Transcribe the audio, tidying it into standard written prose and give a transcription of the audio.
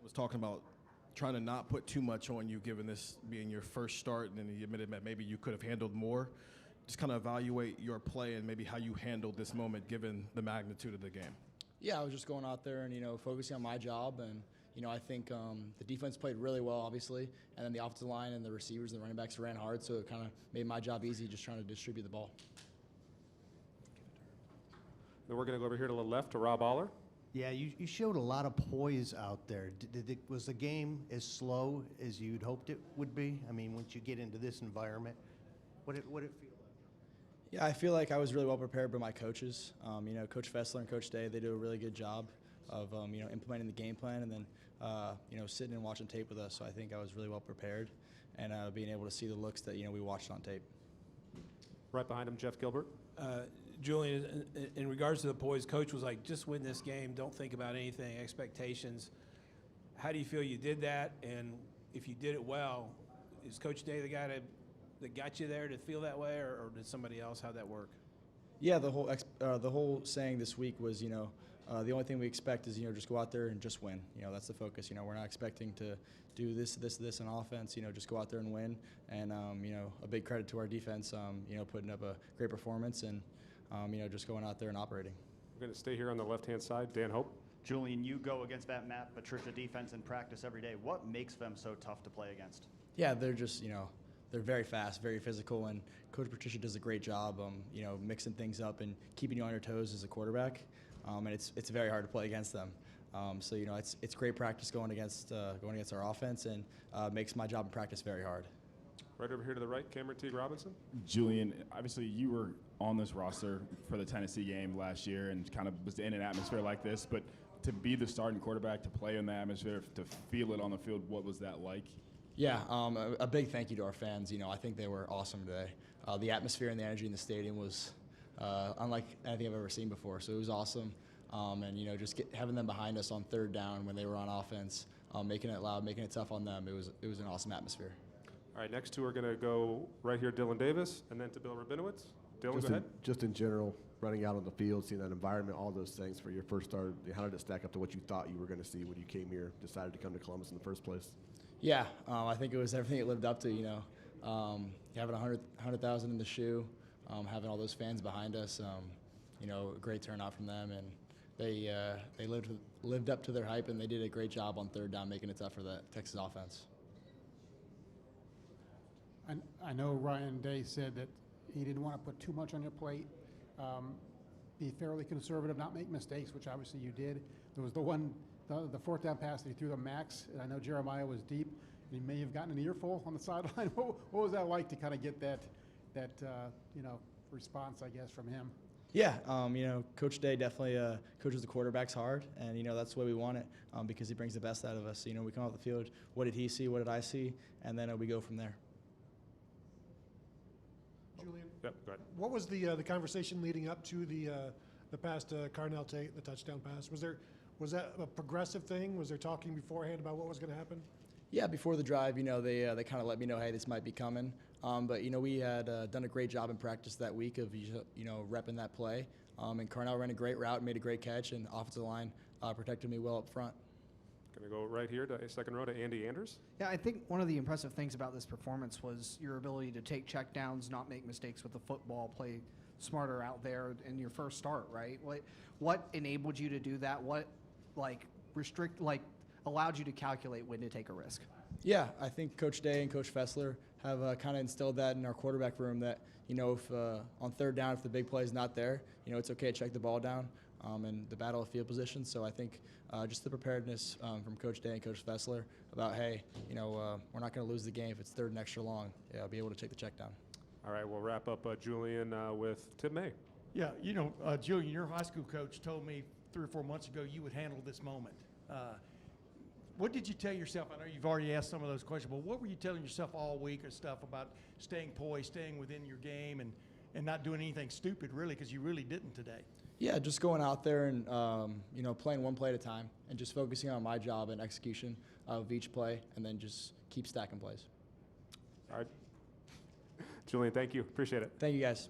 was talking about trying to not put too much on you, given this being your first start, and then he admitted that maybe you could have handled more. Just kind of evaluate your play and maybe how you handled this moment, given the magnitude of the game. Yeah, I was just going out there and focusing on my job, and I think the defense played really well, obviously, and then the offensive line and the receivers and the running backs ran hard, so it kind of made my job easy, just trying to distribute the ball. Then we're going to go over here to the left to Rob Aller. Yeah, you showed a lot of poise out there. Was the game as slow as you'd hoped it would be? I mean, once you get into this environment, what it feel like? Yeah, I feel like I was really well prepared by my coaches. Coach Fessler and Coach Day, they do a really good job of implementing the game plan, and then sitting and watching tape with us. So I think I was really well prepared, and being able to see the looks that we watched on tape. Right behind him, Jeff Gilbert. Julian, in regards to the poise, Coach was like, just win this game. Don't think about anything, expectations. How do you feel you did that? And if you did it well, is Coach Day the guy that got you there to feel that way, or did somebody else? How'd that work? Yeah, the whole saying this week was, the only thing we expect is, just go out there and just win. That's the focus. We're not expecting to do this on offense. Just go out there and win. And, a big credit to our defense, putting up a great performance and, just going out there and operating. We're going to stay here on the left-hand side. Dan Hope. Julian, you go against that Matt Patricia defense in practice every day. What makes them so tough to play against? Yeah, they're just, they're very fast, very physical, and Coach Patricia does a great job, mixing things up and keeping you on your toes as a quarterback. And it's very hard to play against them. So it's great practice going against our offense, and makes my job in practice very hard. Right over here to the right, Cameron Teague Robinson. Julian, obviously you were on this roster for the Tennessee game last year and kind of was in an atmosphere like this, but to be the starting quarterback, to play in the atmosphere, to feel it on the field, what was that like? Yeah, a big thank you to our fans. I think they were awesome today. The atmosphere and the energy in the stadium was unlike anything I've ever seen before, so it was awesome. And just having them behind us on third down when they were on offense, making it loud, making it tough on them, it was an awesome atmosphere. All right, next two are going to go right here, Dylan Davis, and then to Bill Rabinowitz. Dylan, go ahead. Just in general, running out on the field, seeing that environment, all those things for your first start, how did it stack up to what you thought you were going to see when you came here, decided to come to Columbus in the first place? Yeah, I think it was everything it lived up to, having 100,000 in the shoe, having all those fans behind us, a great turnout from them, and they lived up to their hype, and they did a great job on third down, making it tough for the Texas offense. I know Ryan Day said that he didn't want to put too much on your plate, be fairly conservative, not make mistakes, which obviously you did. There was the fourth down pass that he threw to Max, and I know Jeremiah was deep, and he may have gotten an earful on the sideline. What was that like to kind of get that response, I guess, from him? Yeah, Coach Day definitely coaches the quarterbacks hard, and that's the way we want it, because he brings the best out of us. We come off the field, what did he see, what did I see, and then we go from there. Julian, yep, go ahead. What was the conversation leading up to the pass to Carnell Tate, the touchdown pass? Was that a progressive thing? Was there talking beforehand about what was going to happen? Yeah, before the drive, they kind of let me know, hey, this might be coming. But we had done a great job in practice that week of repping that play. And Carnell ran a great route, made a great catch, and offensive line protected me well up front. Going to go right here to second row to Andy Anders. Yeah, I think one of the impressive things about this performance was your ability to take checkdowns, not make mistakes with the football, play smarter out there in your first start, right? What enabled you to do that? What allowed you to calculate when to take a risk? Yeah, I think Coach Day and Coach Fessler have kind of instilled that in our quarterback room that, if on third down, if the big play is not there, it's okay to check the ball down and the battle of field position. So I think just the preparedness from Coach Day and Coach Fessler about, hey, we're not going to lose the game if it's third and extra long. Yeah, I'll be able to take the check down. All right, we'll wrap up Julian with Tim May. Yeah, Julian, your high school coach told me 3 or 4 months ago you would handle this moment. What did you tell yourself? I know you've already asked some of those questions, but what were you telling yourself all week or stuff about staying poised, staying within your game, and not doing anything stupid, really, because you really didn't today? Yeah, just going out there and, playing one play at a time and just focusing on my job and execution of each play, and then just keep stacking plays. All right. Julian, thank you. Appreciate it. Thank you, guys.